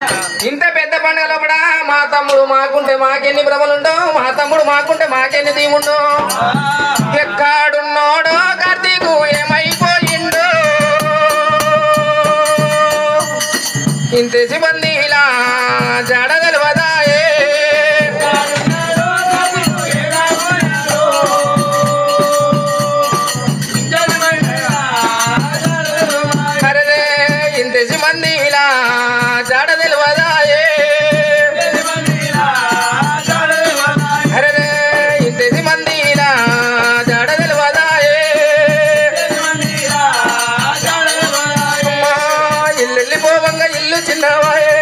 ఇంత పెద్ద పండుగ లోపల మా తమ్ముడు మాకుంటే మాకెన్ని భ్రమలుండో, మా తమ్ముడు మాకుంటే మాకెన్ని దీముండో. ఎక్కడున్నోడో కార్తీకు ఏమైపోయిండో, ఇంత సిబ్బంది ఇలా జడ తెలవదాయే. అరే ఇంత సిబ్బంది ఇలా జడ తెలవదాయే. అరే ఇంత సిబ్బంది ఇలా జడ తెలవదాయే. ఇల్లు వెళ్ళిపోవంగా ఇల్లు చిన్నవాయే,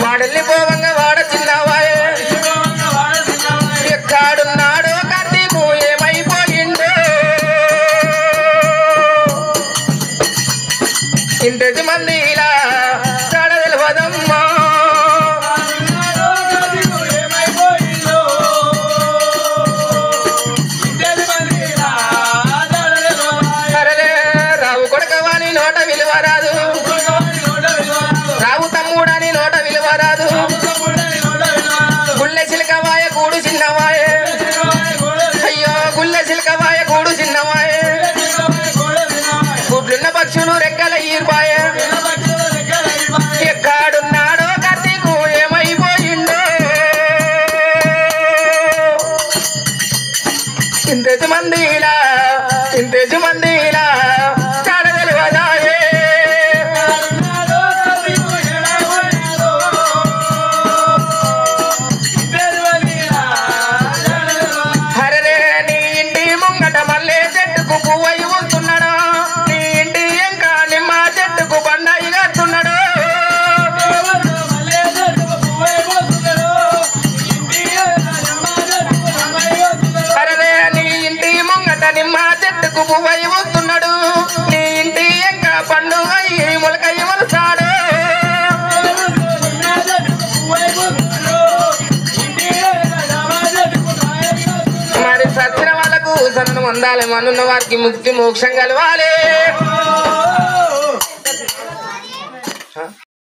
వాడెళ్ళిపోవంగా వాడ చిన్నవాయే. ఎక్కడున్నాడో కార్తీకు ఏమైపోయిండో, ఇంటి మంది ఇలా జడ తెలవదమ్మా. అరే రావు కొడకవాని నోట విలువ రాదు, రావు తమ్ముడని నోట విలువ రాదు. గుళ్ళె చిలకవాయ కూడు చిన్నవాయే, అయ్యో గుళ్ళె చిలకవాయ కూడు చిన్నవాయే. గుడ్లున్న పక్షులు రెక్కల ఈర్పాయే. ఎక్కడున్నాడో కార్తీకు ఏమైపోయిండో, ఇంతటి మందిలా ఇంతటి మందిలా జడ తెలవదాయే. అరే నీ ఇంటి ముంగట మల్లె చెట్టుకు పువ్వై వస్తున్నాడు, నీ ఇంటి ఇంకా నిమ్మ చెట్టుకు బండాయి కడుతున్నాడు. అరే నీ ఇంటి ముంగట నిమ్మ చెట్టుకు పువ్వై వస్తున్నాడు, నీ ఇంటి ఇంకా పండు అయ్యి మొలకయ్యి వలసాడు. మరి సచ్చిన వాళ్ళకు సరణ పొందాలి, మనున్న వారికి ముక్తి మోక్షం కలవాలి.